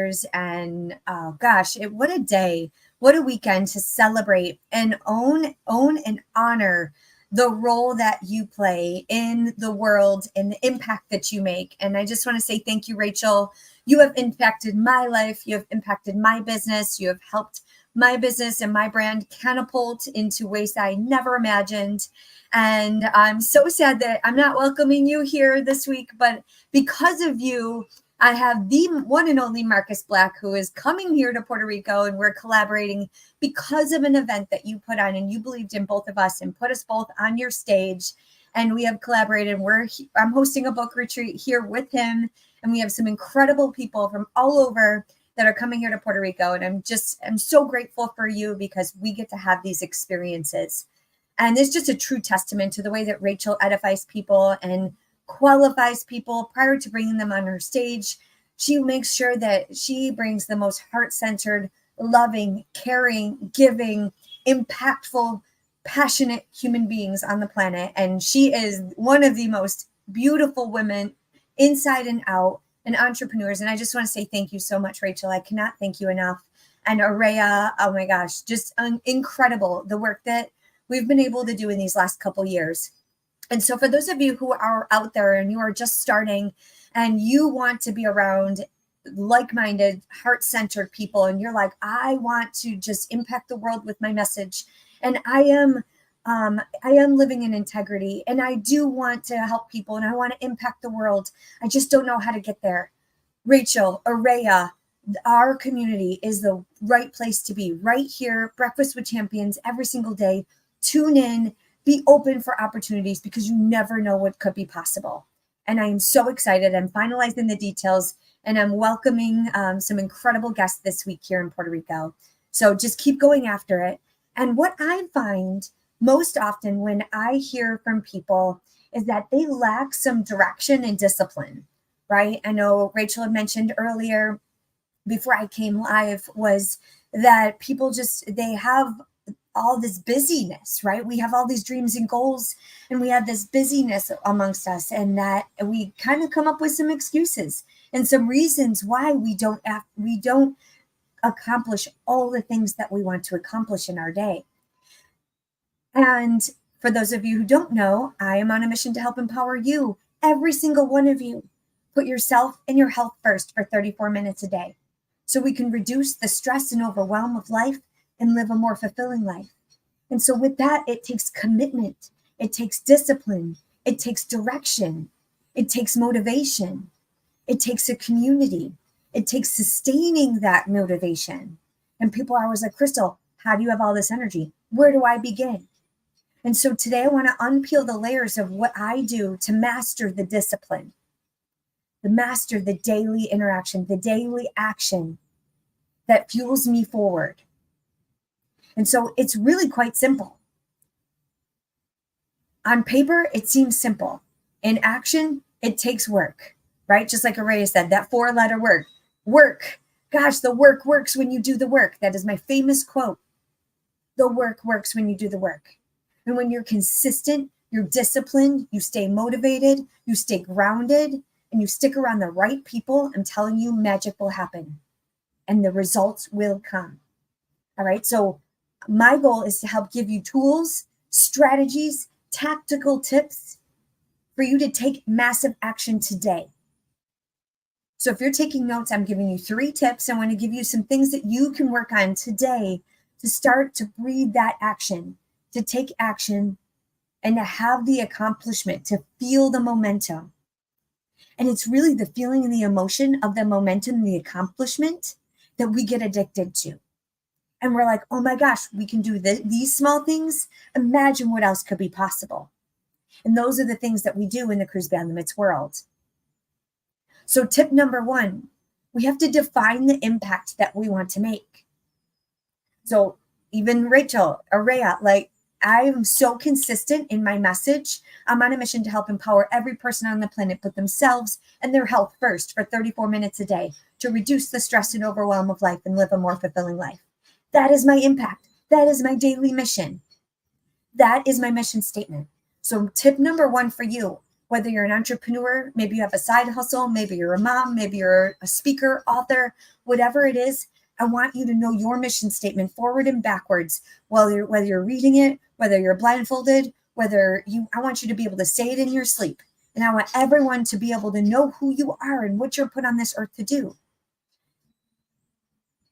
years. And oh gosh, what a day, what a weekend to celebrate and own and honor the role that you play in the world and the impact that you make. And I just want to say thank you, Rachel. You have impacted my life. You have impacted my business. You have helped my business and my brand catapult into ways that I never imagined. And I'm so sad that I'm not welcoming you here this week, but because of you, I have the one and only Marcus Black, who is coming here to Puerto Rico, and we're collaborating because of an event that you put on, and you believed in both of us and put us both on your stage. And we have collaborated. I'm hosting a book retreat here with him, and we have some incredible people from all over that are coming here to Puerto Rico. And I'm so grateful for you because we get to have these experiences. And it's just a true testament to the way that Rachel edifies people and qualifies people prior to bringing them on her stage. She makes sure that she brings the most heart-centered, loving, caring, giving, impactful, passionate human beings on the planet. And she is one of the most beautiful women inside and out, and entrepreneurs. And I just want to say thank you so much, Rachel. I cannot thank you enough. And Araya, oh my gosh, just incredible, the work that we've been able to do in these last couple years. And so for those of you who are out there and you are just starting and you want to be around like-minded, heart-centered people, and you're like, I want to just impact the world with my message, and I am living in integrity, and I do want to help people, and I want to impact the world. I just don't know how to get there. Rachel, Araya, our community is the right place to be. Right here, Breakfast with Champions, every single day. Tune in, be open for opportunities, because you never know what could be possible. And I am so excited. I'm finalizing the details, and I'm welcoming some incredible guests this week here in Puerto Rico. So just keep going after it. And what I find most often when I hear from people is that they lack some direction and discipline, right? I know Rachel had mentioned earlier before I came live was that people they have all this busyness, right? We have all these dreams and goals, and we have this busyness amongst us, and that we kind of come up with some excuses and some reasons why we don't accomplish all the things that we want to accomplish in our day. And for those of you who don't know, I am on a mission to help empower you, every single one of you. Put yourself and your health first for 34 minutes a day, so we can reduce the stress and overwhelm of life and live a more fulfilling life. And so with that, it takes commitment, it takes discipline, it takes direction, it takes motivation, it takes a community, it takes sustaining that motivation. And people are always like, Crystal, how do you have all this energy? Where do I begin? And so today I want to unpeel the layers of what I do to master the discipline, to master the daily interaction, the daily action that fuels me forward. And so it's really quite simple. On paper, it seems simple. In action, it takes work, right? Just like Araya said, that 4-letter word, work. Gosh, the work works when you do the work. That is my famous quote. The work works when you do the work. And when you're consistent, you're disciplined, you stay motivated, you stay grounded, and you stick around the right people, I'm telling you, magic will happen and the results will come. All right. So my goal is to help give you tools, strategies, tactical tips for you to take massive action today. So if you're taking notes, I'm giving you 3 tips. I want to give you some things that you can work on today to start to breathe that action, to take action, and to have the accomplishment, to feel the momentum. And it's really the feeling and the emotion of the momentum and the accomplishment that we get addicted to. And we're like, oh my gosh, we can do these small things. Imagine what else could be possible. And those are the things that we do in the Cruise Beyond Limits world. So tip number 1, we have to define the impact that we want to make. So even Rachel, Araya, like I am so consistent in my message. I'm on a mission to help empower every person on the planet put themselves and their health first for 34 minutes a day to reduce the stress and overwhelm of life and live a more fulfilling life. That is my impact. That is my daily mission. That is my mission statement. So tip number 1 for you, Whether you're an entrepreneur, maybe you have a side hustle, maybe you're a mom, maybe you're a speaker, author, whatever it is, I want you to know your mission statement forward and backwards, whether you're reading it, whether you're blindfolded, I want you to be able to say it in your sleep. And I want everyone to be able to know who you are and what you're put on this earth to do.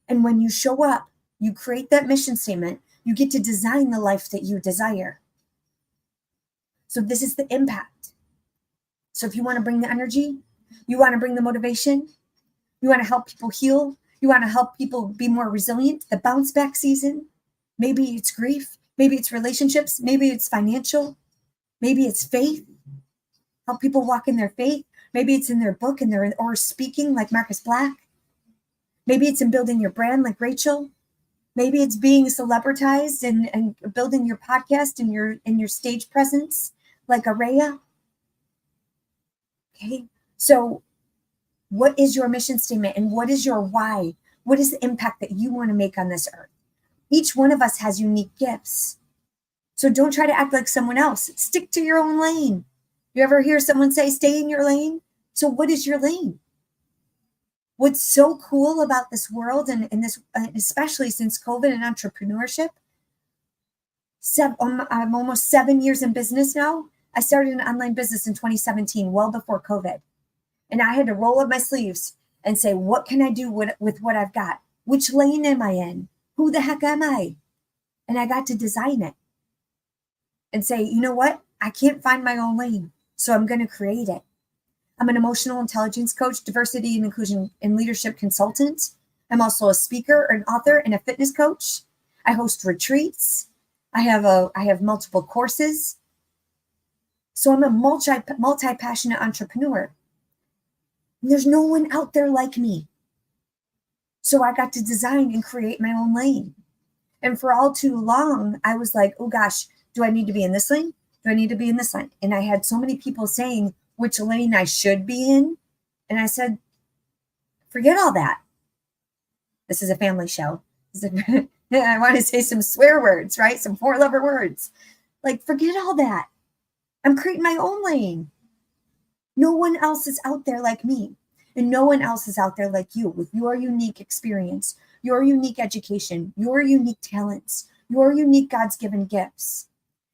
And when you show up, you create that mission statement, you get to design the life that you desire. So this is the impact. So if you want to bring the energy, you want to bring the motivation, you want to help people heal, you want to help people be more resilient, the bounce back season, maybe it's grief, maybe it's relationships, maybe it's financial, maybe it's faith, help people walk in their faith, maybe it's in their book or speaking like Marcus Black, maybe it's in building your brand like Rachel, maybe it's being celebritized and building your podcast and your stage presence like Araya. Okay, so what is your mission statement and what is your why? What is the impact that you want to make on this earth? Each one of us has unique gifts. So don't try to act like someone else. Stick to your own lane. You ever hear someone say, stay in your lane? So what is your lane? What's so cool about this world and this, especially since COVID and entrepreneurship, I'm almost 7 years in business now. I started an online business in 2017, well before COVID. And I had to roll up my sleeves and say, what can I do with what I've got? Which lane am I in? Who the heck am I? And I got to design it and say, you know what? I can't find my own lane, so I'm going to create it. I'm an emotional intelligence coach, diversity and inclusion and leadership consultant. I'm also a speaker, an author, and a fitness coach. I host retreats. I have multiple courses. So I'm a multi-passionate entrepreneur. And there's no one out there like me. So I got to design and create my own lane. And for all too long, I was like, oh gosh, do I need to be in this lane? Do I need to be in this lane? And I had so many people saying which lane I should be in. And I said, forget all that. This is a family show. I want to say some swear words, right? Some 4-letter words. Like, forget all that. I'm creating my own lane. No one else is out there like me. And no one else is out there like you with your unique experience, your unique education, your unique talents, your unique God's given gifts.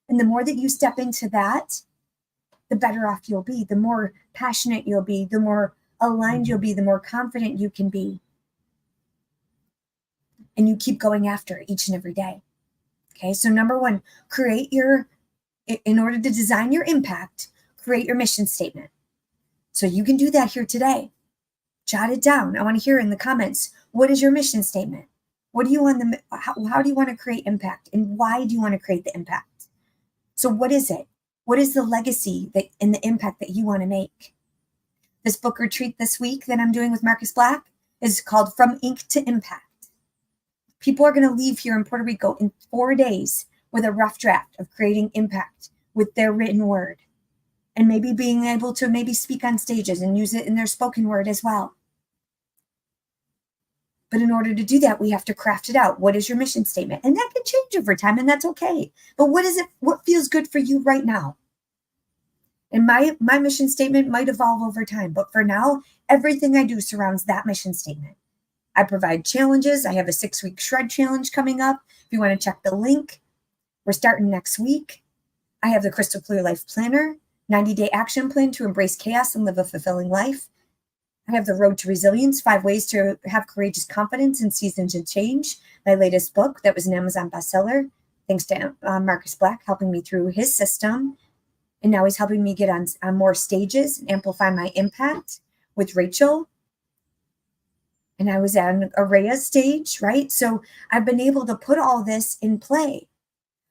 And the more that you step into that, the better off you'll be, the more passionate you'll be, the more aligned you'll be, the more confident you can be. And you keep going after it each and every day. Okay, so number one, in order to design your impact, create your mission statement. So you can do that here today. Jot it down. I want to hear in the comments, what is your mission statement? What do you want how do you want to create impact? And why do you want to create the impact? So what is it? What is the legacy and the impact that you want to make? This book retreat this week that I'm doing with Marcus Black is called From Ink to Impact. People are going to leave here in Puerto Rico in 4 days with a rough draft of creating impact with their written word. And maybe being able to maybe speak on stages and use it in their spoken word as well. But in order to do that, we have to craft it out. What is your mission statement? And that can change over time, and that's okay. But what is it? What feels good for you right now? And my mission statement might evolve over time, but for now, everything I do surrounds that mission statement. I provide challenges. I have a 6-week shred challenge coming up. If you want to check the link, we're starting next week. I have the Crystal Clear Life Planner, 90-day action plan to embrace chaos and live a fulfilling life. I have the Road to Resilience, 5 ways to have courageous confidence in seasons of change. My latest book that was an Amazon bestseller, thanks to Marcus Black helping me through his system. And now he's helping me get on more stages and amplify my impact with Rachel. And I was on Araya's stage, right? So I've been able to put all this in play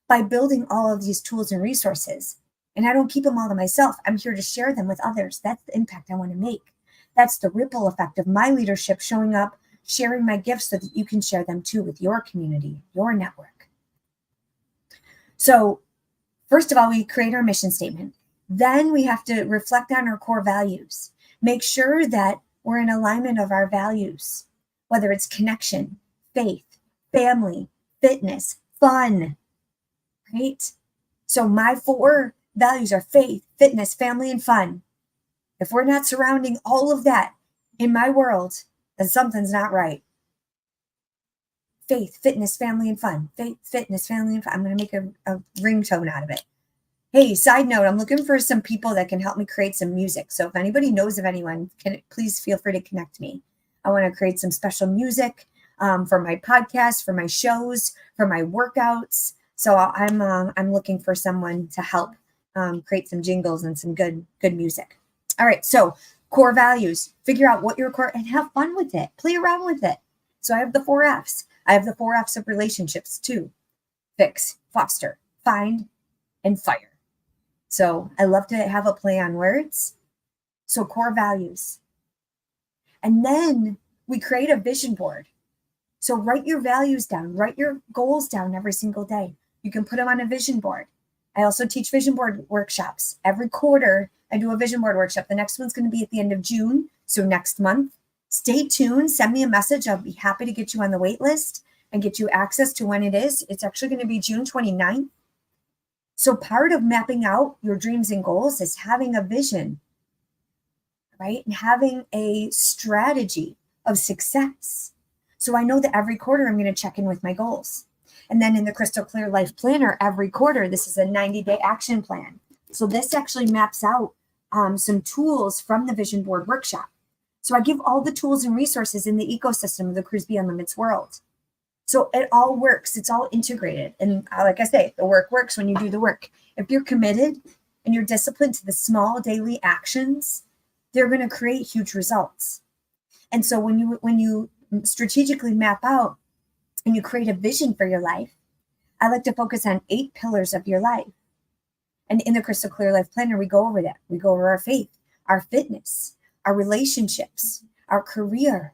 by building all of these tools and resources. And I don't keep them all to myself. I'm here to share them with others. That's the impact I want to make. That's the ripple effect of my leadership showing up, sharing my gifts so that you can share them too with your community, your network. So first of all, we create our mission statement. Then we have to reflect on our core values. Make sure that we're in alignment of our values, whether it's connection, faith, family, fitness, fun, right? So my 4 values are faith, fitness, family, and fun. If we're not surrounding all of that in my world, then something's not right. Faith, fitness, family, and fun. Faith, fitness, family, and fun. I'm going to make a ringtone out of it. Hey, side note, I'm looking for some people that can help me create some music. So if anybody knows of anyone, please feel free to connect me. I want to create some special music for my podcast, for my shows, for my workouts. So I'm looking for someone to help create some jingles and some good music. All right, so core values. Figure out what your core and have fun with it. Play around with it. So I have the 4 Fs. I have the 4 Fs of relationships too. Fix, foster, find, and fire. So I love to have a play on words. So core values. And then we create a vision board. So write your values down, write your goals down every single day. You can put them on a vision board. I also teach vision board workshops. Every quarter, I do a vision board workshop. The next one's going to be at the end of June. So next month, stay tuned. Send me a message. I'll be happy to get you on the wait list and get you access to when it is. It's actually going to be June 29th. So part of mapping out your dreams and goals is having a vision, right? And having a strategy of success. So I know that every quarter I'm going to check in with my goals. And then in the Crystal Clear Life Planner, every quarter, this is a 90-day action plan. So this actually maps out some tools from the Vision Board Workshop. So I give all the tools and resources in the ecosystem of the Cruise Beyond Limits world. So it all works. It's all integrated. And like I say, the work works when you do the work. If you're committed and you're disciplined to the small daily actions, they're going to create huge results. And so when you strategically map out and you create a vision for your life, I like to focus on 8 pillars of your life. And in the Crystal Clear Life Planner, we go over that. We go over our faith, our fitness, our relationships, our career,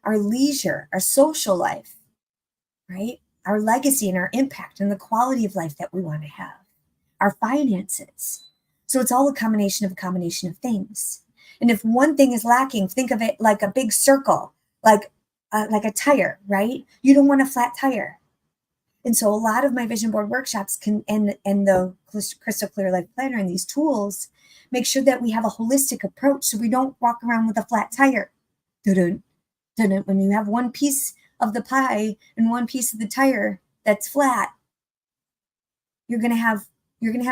our leisure, our social life, right? Our legacy and our impact and the quality of life that we want to have, our finances. So it's all a combination of things. And if one thing is lacking, think of it like a big circle, like a tire, right? You don't want a flat tire. And so a lot of my vision board workshops can, and the Crystal Clear Life Planner and these tools make sure that we have a holistic approach so we don't walk around with a flat tire. When you have one piece of the pie and one piece of the tire that's flat, you're going to have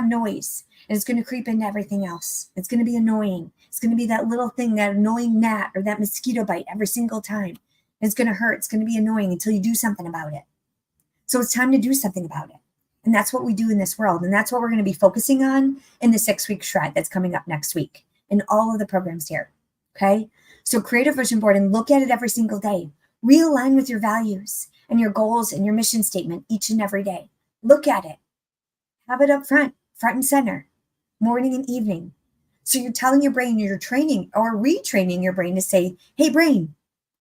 noise, and it's going to creep into everything else. It's going to be annoying. It's going to be that little thing, that annoying gnat or that mosquito bite every single time. It's going to hurt. It's going to be annoying until you do something about it. So it's time to do something about it. And that's what we do in this world. And that's what we're going to be focusing on in the 6-week shred that's coming up next week in all of the programs here. Okay. So create a vision board and look at it every single day. Realign with your values and your goals and your mission statement each and every day. Look at it. Have it up front and center, morning and evening. So you're telling your brain, you're training or retraining your brain to say, hey, brain,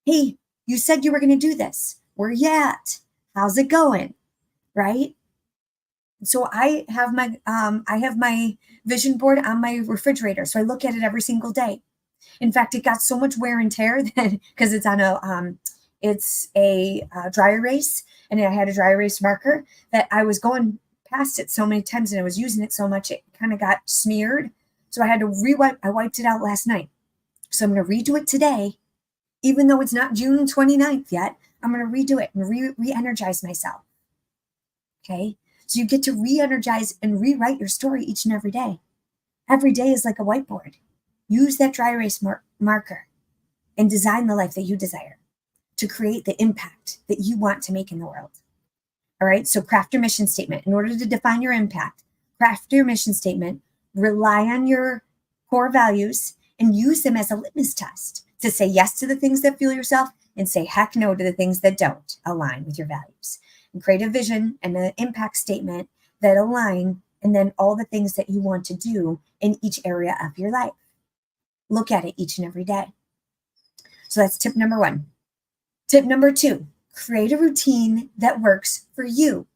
hey, you said you were going to do this. Where you at? How's it going? Right? So I have my vision board on my refrigerator. So I look at it every single day. In fact, it got so much wear and tear that because it's on a dry erase, and I had a dry erase marker that I was going past it so many times and I was using it so much it kind of got smeared. So I had to rewipe. I wiped it out last night. So I'm going to redo it today, even though it's not June 29th yet. I'm going to redo it and re-energize myself. Okay. So you get to re-energize and rewrite your story each and every day. Every day is like a whiteboard. Use that dry erase marker and design the life that you desire to create the impact that you want to make in the world. All right. So craft your mission statement. In order to define your impact, craft your mission statement, rely on your core values and use them as a litmus test to say yes to the things that fuel yourself and say heck no to the things that don't align with your values. And create a vision and an impact statement that align, and then all the things that you want to do in each area of your life. Look at it each and every day. So that's tip number 1. Tip number 2, create a routine that works for you.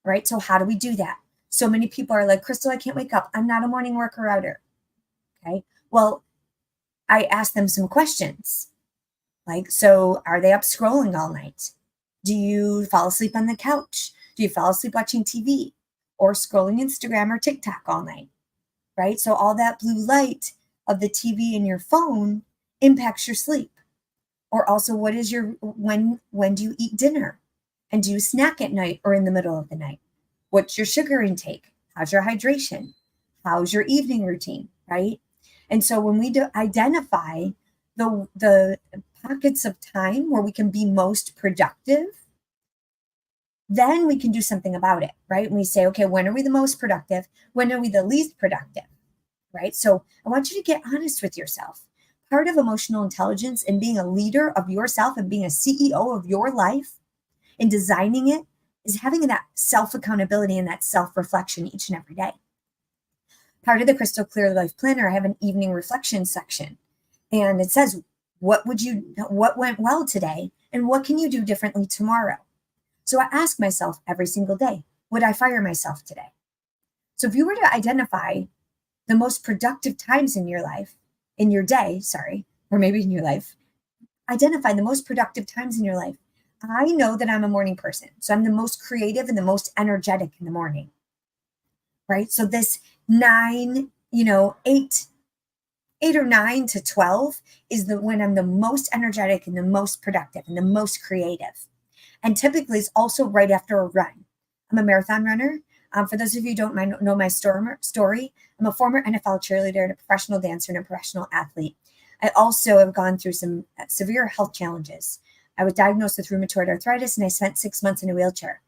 All right. So how do we do that? So many people are like, Crystal, I can't wake up. I'm not a morning worker outer. Okay. Well, I ask them some questions. Like, so are they up scrolling all night? Do you fall asleep on the couch? Do you fall asleep watching TV? or scrolling Instagram or TikTok all night, right? So all that blue light of the TV and your phone impacts your sleep. Or also, what is your when do you eat dinner? And do you snack at night or in the middle of the night? What's your sugar intake? How's your hydration? How's your evening routine, right? And so when we identify the pockets of time where we can be most productive, then we can do something about it, right? And we say, okay, when are we the most productive? When are we the least productive, right? So I want you to get honest with yourself. Part of emotional intelligence and being a leader of yourself and being a CEO of your life and designing it is having that self accountability and that self reflection each and every day. Part of the Crystal Clear Life Planner, I have an evening reflection section, and it says, what went well today and what can you do differently tomorrow? So I ask myself every single day, would I fire myself today? So if you were to identify the most productive times in your life, in your day, sorry, or maybe in your life, identify the most productive times in your life. I know that I'm a morning person. So I'm the most creative and the most energetic in the morning, right? So this 8 or 9 to 12 is when I'm the most energetic and the most productive and the most creative. And typically it's also right after a run. I'm a marathon runner. For those of you who don't know my story, I'm a former NFL cheerleader and a professional dancer and a professional athlete. I also have gone through some severe health challenges. I was diagnosed with rheumatoid arthritis and I spent 6 months in a wheelchair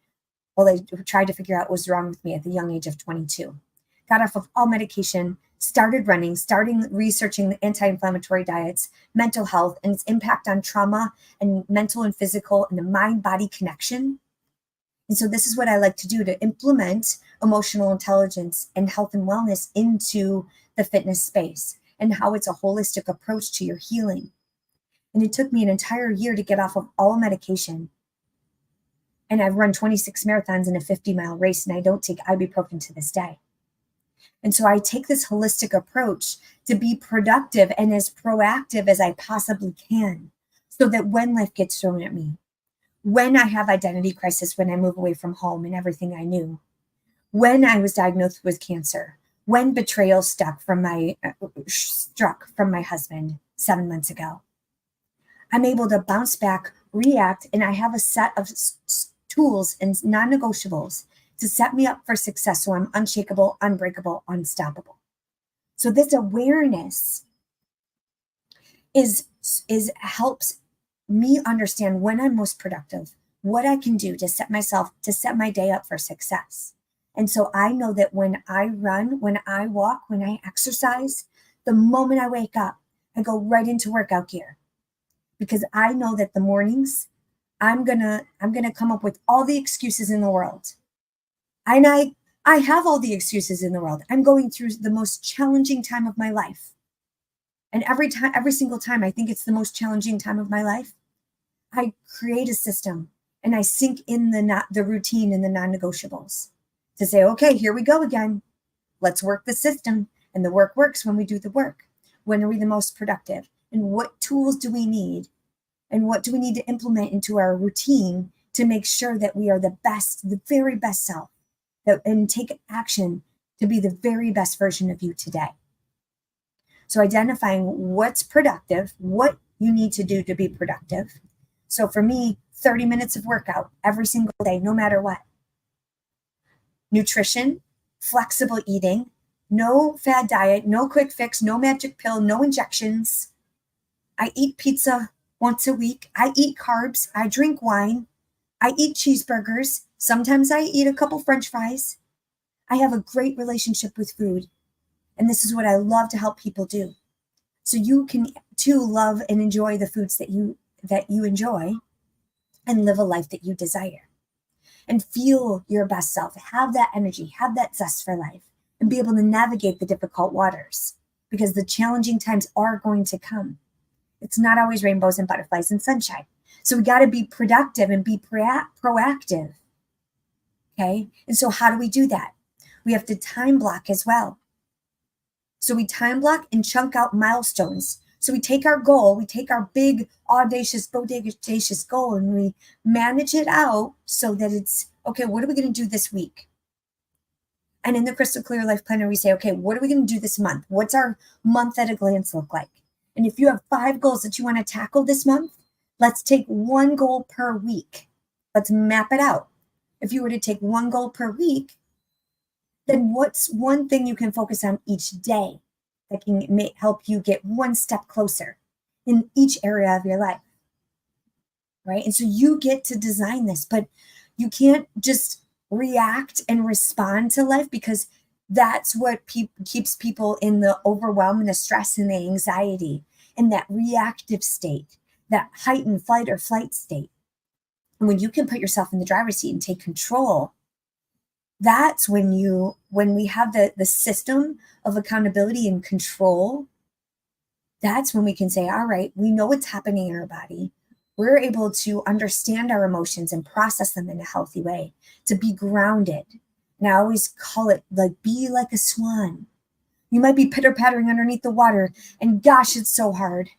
while I tried to figure out what was wrong with me at the young age of 22. Got off of all medication, started running, starting researching the anti-inflammatory diets, mental health, and its impact on trauma and mental and physical and the mind-body connection. And so this is what I like to do to implement emotional intelligence and health and wellness into the fitness space and how it's a holistic approach to your healing. And it took me an entire year to get off of all medication. And I've run 26 marathons in a 50-mile race, and I don't take ibuprofen to this day. And so I take this holistic approach to be productive and as proactive as I possibly can so that when life gets thrown at me, when I have identity crisis, when I move away from home and everything I knew, when I was diagnosed with cancer, when betrayal struck from my husband 7 months ago, I'm able to bounce back, react, and I have a set of tools and non-negotiables to set me up for success so I'm unshakable, unbreakable, unstoppable. So this awareness helps me understand when I'm most productive, what I can do to set my day up for success. And so I know that when I run, when I walk, when I exercise, the moment I wake up, I go right into workout gear. Because I know that the mornings I'm gonna come up with all the excuses in the world. And I have all the excuses in the world. I'm going through the most challenging time of my life. And every single time I think it's the most challenging time of my life, I create a system and I sink in the routine and the non-negotiables to say, okay, here we go again. Let's work the system. And the work works when we do the work. When are we the most productive? And what tools do we need? And what do we need to implement into our routine to make sure that we are the best, the very best self, and take action to be the very best version of you today? So identifying what's productive, what you need to do to be productive. So for me, 30 minutes of workout every single day, no matter what. Nutrition, flexible eating, no fad diet, no quick fix, no magic pill, no injections. I eat pizza once a week. I eat carbs. I drink wine. I eat cheeseburgers. Sometimes I eat a couple French fries. I have a great relationship with food. And this is what I love to help people do. So you can too love and enjoy the foods that you enjoy and live a life that you desire. And feel your best self. Have that energy, have that zest for life, and be able to navigate the difficult waters because the challenging times are going to come. It's not always rainbows and butterflies and sunshine. So we got to be productive and be proactive. Okay. And so how do we do that? We have to time block as well. So we time block and chunk out milestones. So we take our goal, we take our big, audacious, bodacious goal, and we manage it out so that it's, okay, what are we going to do this week? And in the Crystal Clear Life Planner, we say, okay, what are we going to do this month? What's our month at a glance look like? And if you have 5 goals that you want to tackle this month, let's take 1 goal per week. Let's map it out. If you were to take 1 goal per week, then what's one thing you can focus on each day that can help you get 1 step closer in each area of your life, right? And so you get to design this, but you can't just react and respond to life, because that's what keeps people in the overwhelm and the stress and the anxiety and that reactive state, that heightened fight or flight state. And when you can put yourself in the driver's seat and take control, that's when we have the system of accountability and control. That's when we can say, all right, we know what's happening in our body. We're able to understand our emotions and process them in a healthy way, to be grounded. And I always call it like, be like a swan. You might be pitter-pattering underneath the water, and gosh, it's so hard.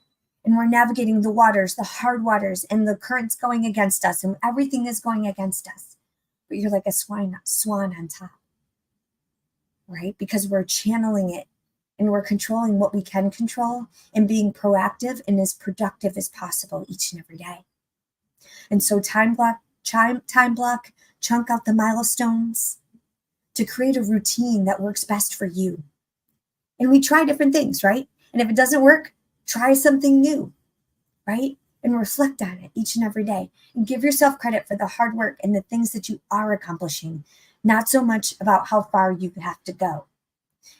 And we're navigating the waters, the hard waters, and the currents going against us, and everything is going against us. But you're like a swan on top, right? Because we're channeling it, and we're controlling what we can control and being proactive and as productive as possible each and every day. And so time block, chunk out the milestones to create a routine that works best for you. And we try different things, right? And if it doesn't work, try something new, right? And reflect on it each and every day, and give yourself credit for the hard work and the things that you are accomplishing, not so much about how far you have to go.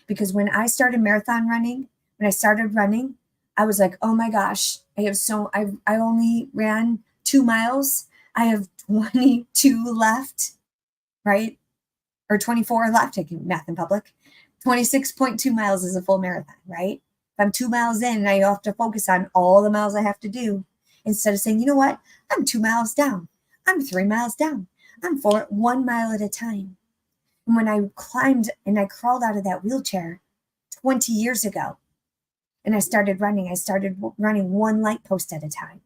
Because when I started marathon running, I was like, oh my gosh, I only ran 2 miles. I have 22 left, right? Or 24 left, taking math in public. 26.2 miles is a full marathon, right? If I'm 2 miles in, I have to focus on all the miles I have to do, instead of saying, you know what? I'm 2 miles down. I'm 3 miles down. I'm 1 mile at a time. And when I climbed and I crawled out of that wheelchair 20 years ago, and I started running 1 light post at a time.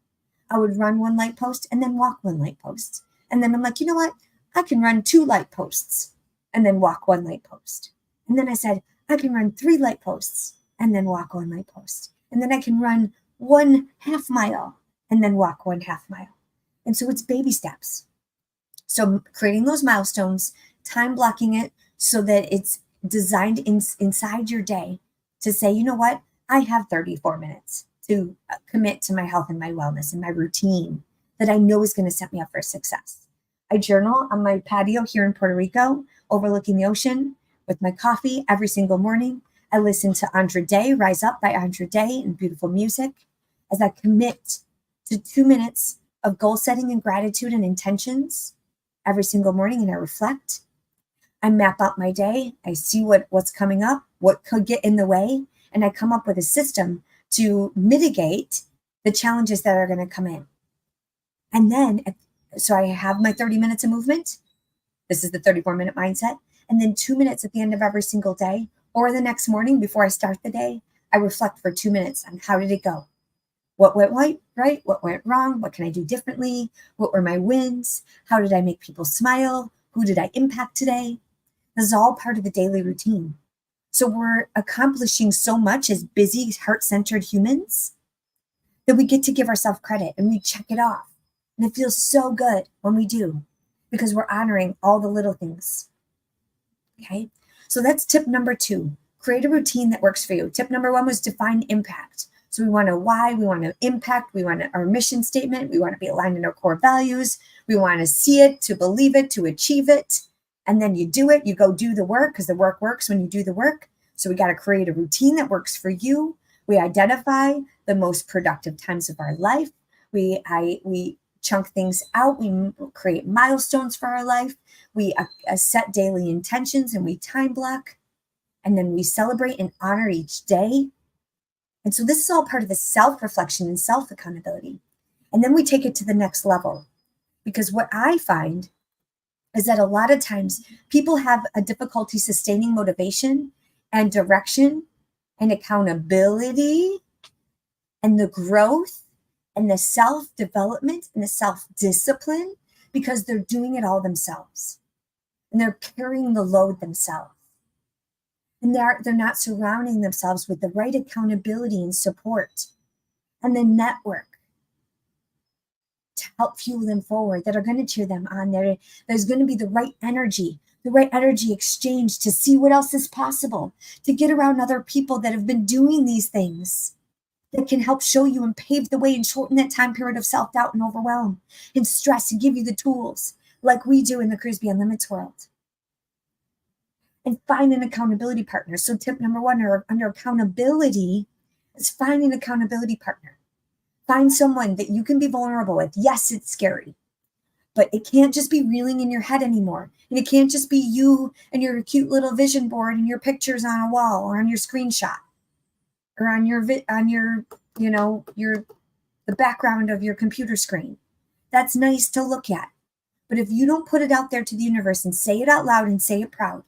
I would run 1 light post and then walk 1 light post. And then I'm like, you know what? I can run 2 light posts and then walk 1 light post. And then I said, I can run 3 light posts and then walk 1 light post. And then I can run 1 half mile and then walk 1 half mile. And so it's baby steps. So creating those milestones, time blocking it so that it's designed inside your day to say, you know what? I have 34 minutes to commit to my health and my wellness and my routine that I know is going to set me up for success. I journal on my patio here in Puerto Rico, overlooking the ocean with my coffee every single morning. I listen to Andra Day, Rise Up by Andra Day, and beautiful music as I commit to 2 minutes of goal setting and gratitude and intentions every single morning, and I reflect. I map out my day. I see what's coming up, what could get in the way, and I come up with a system to mitigate the challenges that are going to come in. And then, so I have my 30 minutes of movement. This is the 34-minute mindset. And then 2 minutes at the end of every single day, or the next morning before I start the day, I reflect for 2 minutes on how did it go? What went right? What went wrong? What can I do differently? What were my wins? How did I make people smile? Who did I impact today? This is all part of the daily routine. So we're accomplishing so much as busy, heart-centered humans that we get to give ourselves credit and we check it off. And it feels so good when we do, because we're honoring all the little things. Okay, so that's tip number 2. Create a routine that works for you. Tip number 1 was define impact. So we want to why, we want to impact, we want our mission statement, we want to be aligned in our core values, we want to see it, to believe it, to achieve it. And then you do it, you go do the work, because the work works when you do the work. So we got to create a routine that works for you. We identify the most productive times of our life. We chunk things out. We create milestones for our life. We set daily intentions and we time block. And then we celebrate and honor each day. And so this is all part of the self-reflection and self-accountability. And then we take it to the next level. Because what I find is that a lot of times people have a difficulty sustaining motivation and direction and accountability and the growth and the self-development and the self-discipline because they're doing it all themselves. And they're carrying the load themselves. And they're not surrounding themselves with the right accountability and support and the network to help fuel them forward, that are going to cheer them on. There's going to be the right energy exchange to see what else is possible, to get around other people that have been doing these things that can help show you and pave the way and shorten that time period of self-doubt and overwhelm and stress and give you the tools like we do in the Cruise Beyond Limits world. And find an accountability partner. So tip number one under accountability is find an accountability partner. Find someone that you can be vulnerable with. Yes, it's scary, but it can't just be reeling in your head anymore. And it can't just be you and your cute little vision board and your pictures on a wall or on your screenshot or on the background of your computer screen. That's nice to look at. But if you don't put it out there to the universe and say it out loud and say it proud,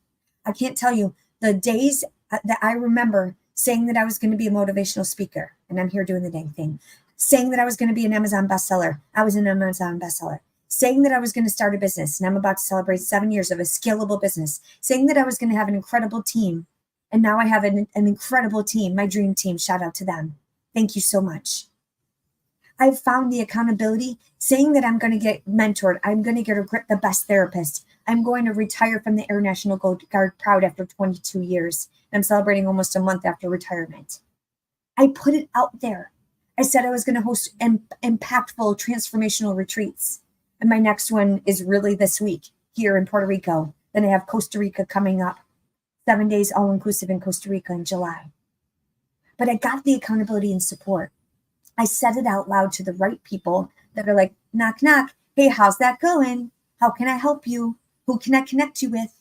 I can't tell you the days that I remember saying that I was going to be a motivational speaker, and I'm here doing the dang thing. Saying that I was going to be an Amazon bestseller. I was an Amazon bestseller. Saying that I was going to start a business, and I'm about to celebrate 7 years of a scalable business. Saying that I was going to have an incredible team, and now I have an incredible team, my dream team. Shout out to them. Thank you so much. I've found the accountability, saying that I'm going to get mentored. I'm going to get the best therapist. I'm going to retire from the Air National Guard proud after 22 years. I'm celebrating almost a month after retirement. I put it out there. I said I was going to host impactful transformational retreats. And my next one is really this week here in Puerto Rico. Then I have Costa Rica coming up. 7 days all-inclusive in Costa Rica in July. But I got the accountability and support. I said it out loud to the right people that are like, knock, knock. Hey, how's that going? How can I help you? Who can I connect you with?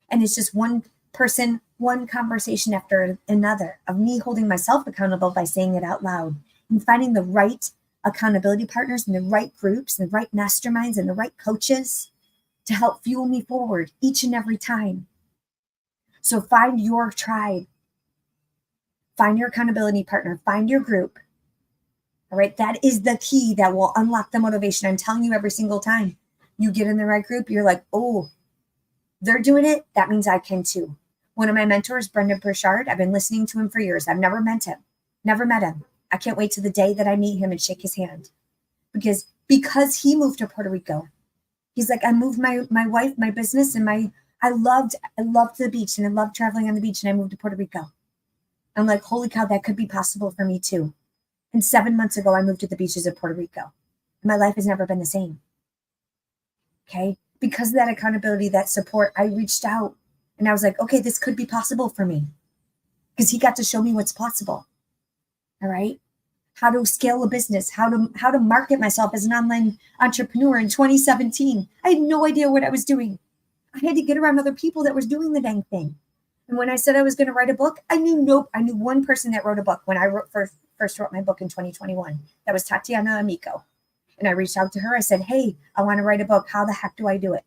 And it's just one person, one conversation after another of me holding myself accountable by saying it out loud and finding the right accountability partners and the right groups and the right masterminds and the right coaches to help fuel me forward each and every time. So find your tribe, find your accountability partner, find your group. All right, that is the key that will unlock the motivation. I'm telling you every single time you get in the right group, you're like, oh, they're doing it. That means I can too. One of my mentors, Brendan Burchard, I've been listening to him for years. I've never met him. I can't wait to the day that I meet him and shake his hand because he moved to Puerto Rico. He's like, I moved my wife, my business, and I loved the beach and I loved traveling on the beach and I moved to Puerto Rico. I'm like, holy cow, that could be possible for me too. And 7 months ago, I moved to the beaches of Puerto Rico. My life has never been the same. Okay. Because of that accountability, that support, I reached out and I was like, okay, this could be possible for me. Because he got to show me what's possible. All right. How to scale a business, how to market myself as an online entrepreneur in 2017. I had no idea what I was doing. I had to get around other people that was doing the dang thing. And when I said I was going to write a book, I knew one person that wrote a book when I first wrote my book in 2021. That was Tatiana Amico. And I reached out to her. I said, hey, I want to write a book. How the heck do I do it?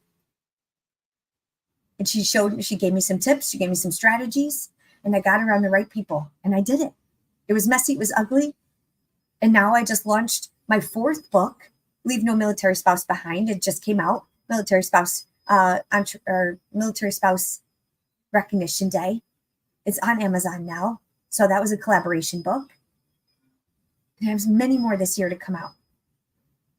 And she gave me some tips. She gave me some strategies. And I got around the right people. And I did it. It was messy. It was ugly. And now I just launched my 4th book, Leave No Military Spouse Behind. It just came out, Military Spouse Recognition Day. It's on Amazon now. So that was a collaboration book. And there's many more this year to come out.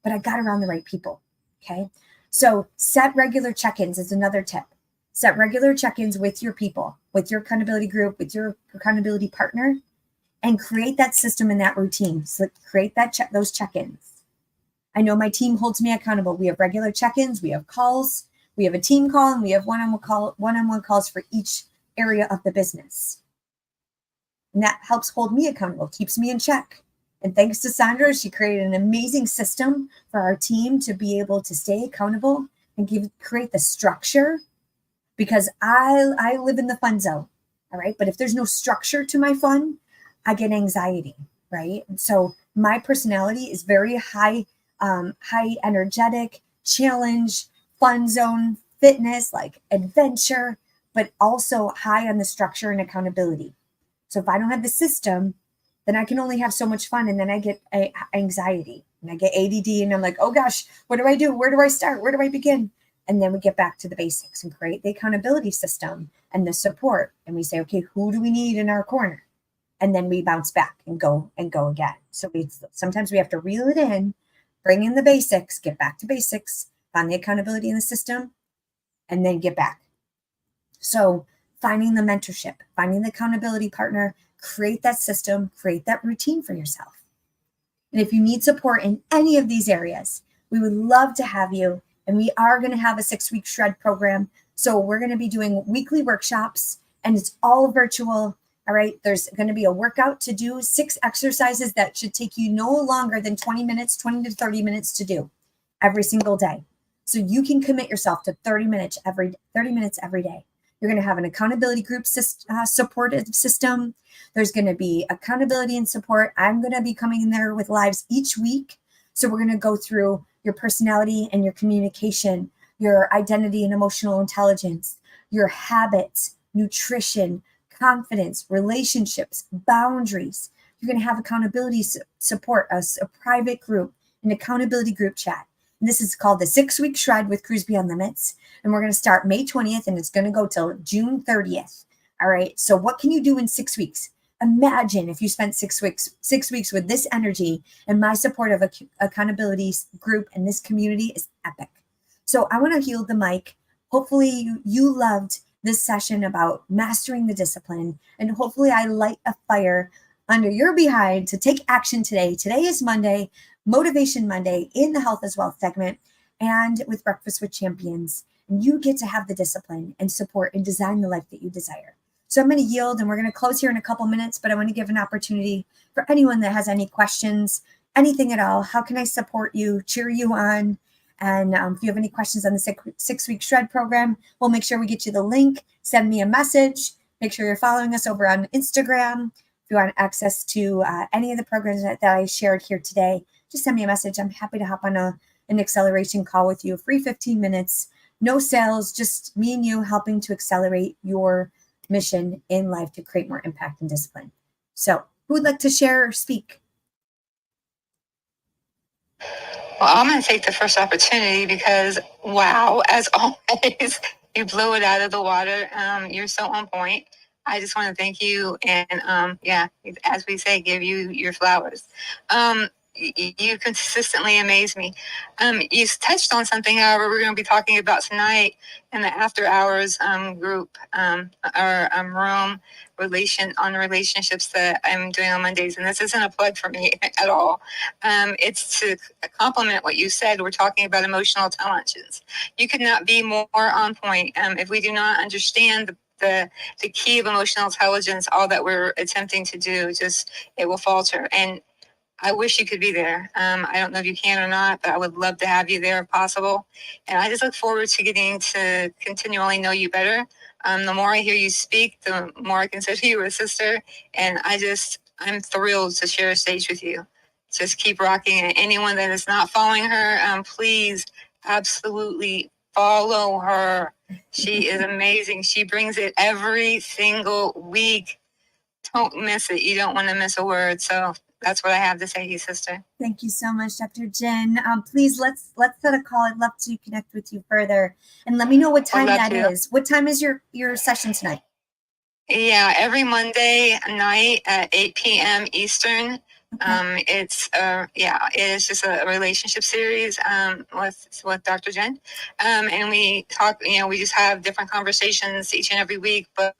But I got around the right people. Okay. So set regular check-ins is another tip. Set regular check-ins with your people, with your accountability group, with your accountability partner, and create that system and that routine. So create those check-ins. I know my team holds me accountable. We have regular check-ins, we have calls, we have a team call, and we have one-on-one calls for each area of the business. And that helps hold me accountable, keeps me in check. And thanks to Sandra, she created an amazing system for our team to be able to stay accountable and create the structure, because I live in the fun zone. All right. But if there's no structure to my fun, I get anxiety. Right. And so my personality is very high energetic, challenge, fun zone, fitness, like adventure, but also high on the structure and accountability. So if I don't have the system, then I can only have so much fun. And then I get anxiety and I get ADD and I'm like, oh gosh, what do I do? Where do I start? Where do I begin? And then we get back to the basics and create the accountability system and the support. And we say, okay, who do we need in our corner? And then we bounce back and go again. So sometimes we have to reel it in, bring in the basics, get back to basics, find the accountability in the system, and then get back. So finding the mentorship, finding the accountability partner, create that system, create that routine for yourself. And if you need support in any of these areas, we would love to have you. And we are going to have a 6-week shred program. So we're going to be doing weekly workshops, and it's all virtual. All right. There's going to be a workout to do, 6 exercises that should take you no longer than 20 to 30 minutes to do every single day. So you can commit yourself to 30 minutes every day. You're going to have an accountability group supportive system. There's going to be accountability and support. I'm going to be coming in there with lives each week. So we're going to go through your personality and your communication, your identity and emotional intelligence, your habits, nutrition, confidence, relationships, boundaries. You're going to have accountability support, a private group, an accountability group chat. And this is called the 6-week shred with Crews Beyond Limits. And we're going to start May 20th and it's going to go till June 30th. All right. So what can you do in 6 weeks? Imagine if you spent 6 weeks with this energy, and my support of accountability group and this community is epic. So I want to yield the mic. Hopefully you loved this session about mastering the discipline, and hopefully I light a fire under your behind to take action today. Today is Monday, Motivation Monday, in the Health as Wealth segment and with Breakfast with Champions. And you get to have the discipline and support and design the life that you desire. So I'm going to yield, and we're going to close here in a couple minutes, but I want to give an opportunity for anyone that has any questions, anything at all. How can I support you, cheer you on? And if you have any questions on the 6-week shred program, we'll make sure we get you the link. Send me a message. Make sure you're following us over on Instagram. If you want access to any of the programs that I shared here today, just send me a message. I'm happy to hop on an acceleration call with you. Free 15 minutes, no sales, just me and you helping to accelerate your mission in life to create more impact and discipline. So who would like to share or speak? Well, I'm going to take the first opportunity because, wow, as always, you blew it out of the water. You're so on point. I just want to thank you. And as we say, give you your flowers. You consistently amaze me. You touched on something, however, we're going to be talking about tonight in the after hours group room on relationships that I'm doing on Mondays. And this isn't a plug for me at all. It's to complement what you said. We're talking about emotional intelligence. You could not be more on point. If we do not understand the key of emotional intelligence, all that we're attempting to do, it will falter. And I wish you could be there. I don't know if you can or not, but I would love to have you there if possible. And I just look forward to getting to continually know you better. The more I hear you speak, the more I consider you a sister. And I'm thrilled to share a stage with you. Just keep rocking. And anyone that is not following her, please absolutely follow her. She is amazing. She brings it every single week. Don't miss it. You don't want to miss a word. So that's what I have to say to you, sister. Thank you so much, Dr. Jen. Please let's set a call. I'd love to connect with you further, and let me know what time that is. What time is your session tonight? Yeah, every Monday night at 8 p.m. Eastern. Okay. It is just a relationship series with Dr. Jen. And we talk, we just have different conversations each and every week, but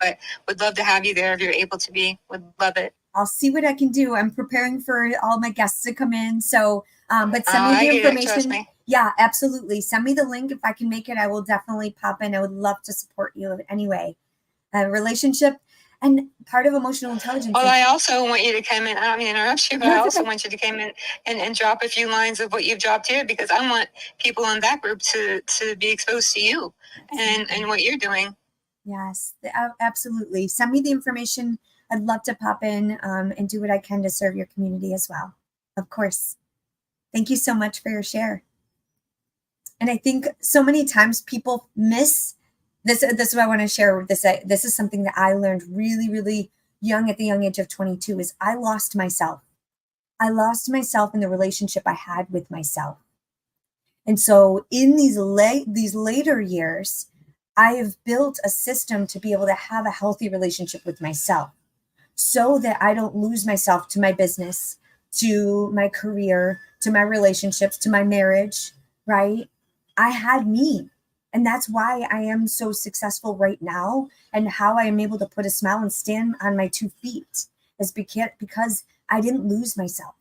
would love to have you there if you're able to be. Would love it. I'll see what I can do. I'm preparing for all my guests to come in. So, but send me the information. Yeah, absolutely. Send me the link. If I can make it, I will definitely pop in. I would love to support you anyway. Relationship and part of emotional intelligence. Well, I also want you to come in. I don't mean to interrupt you, but I also want you to come in and drop a few lines of what you've dropped here, because I want people in that group to be exposed to you and what you're doing. Yes, absolutely. Send me the information. I'd love to pop in and do what I can to serve your community as well. Of course. Thank you so much for your share. And I think so many times people miss this. This is what I want to share. This is something that I learned really, really young, at the young age of 22, is I lost myself. I lost myself in the relationship I had with myself. And so in these later years, I have built a system to be able to have a healthy relationship with myself so that I don't lose myself to my business, to my career, to my relationships, to my marriage, right? I had me. And that's why I am so successful right now, and how I am able to put a smile and stand on my 2 feet is because I didn't lose myself,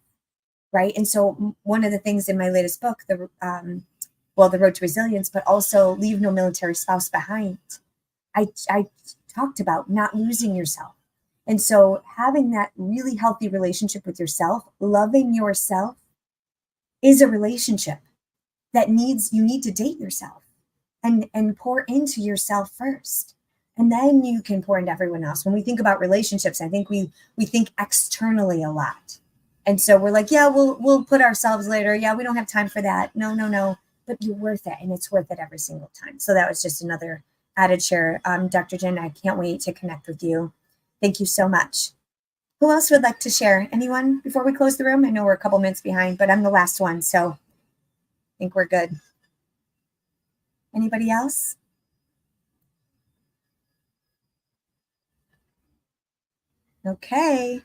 right? And so one of the things in my latest book, the Road to Resilience, but also Leave No Military Spouse Behind, I talked about not losing yourself. And so having that really healthy relationship with yourself, loving yourself, is a relationship that you need to date yourself and pour into yourself first. And then you can pour into everyone else. When we think about relationships, I think we think externally a lot. And so we're like, yeah, we'll put ourselves later. Yeah, we don't have time for that. No. But you're worth it, and it's worth it every single time. So that was just another added share. Dr. Jen, I can't wait to connect with you. Thank you so much. Who else would like to share? Anyone before we close the room? I know we're a couple minutes behind, but I'm the last one, so I think we're good. Anybody else? Okay.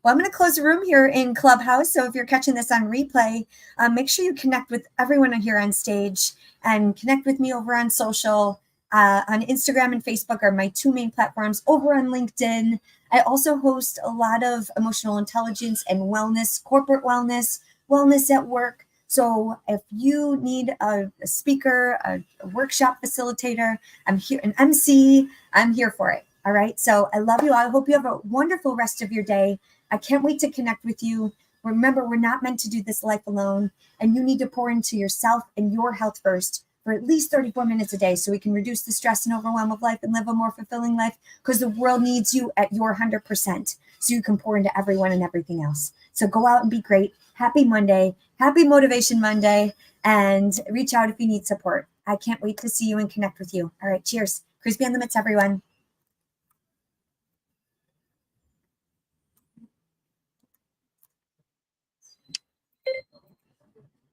Well, I'm going to close the room here in Clubhouse. So if you're catching this on replay, make sure you connect with everyone here on stage and connect with me over on social. On Instagram and Facebook are my 2 main platforms. Over on LinkedIn, I also host a lot of emotional intelligence and wellness, corporate wellness, wellness at work. So if you need a speaker, a workshop facilitator, I'm here, an MC, I'm here for it. All right. So I love you all. I hope you have a wonderful rest of your day. I can't wait to connect with you. Remember, we're not meant to do this life alone, and you need to pour into yourself and your health first for at least 34 minutes a day so we can reduce the stress and overwhelm of life and live a more fulfilling life, because the world needs you at your 100% so you can pour into everyone and everything else. So go out and be great. Happy Monday. Happy Motivation Monday, and reach out if you need support. I can't wait to see you and connect with you. All right. Cheers. Crispy on the mitts, everyone.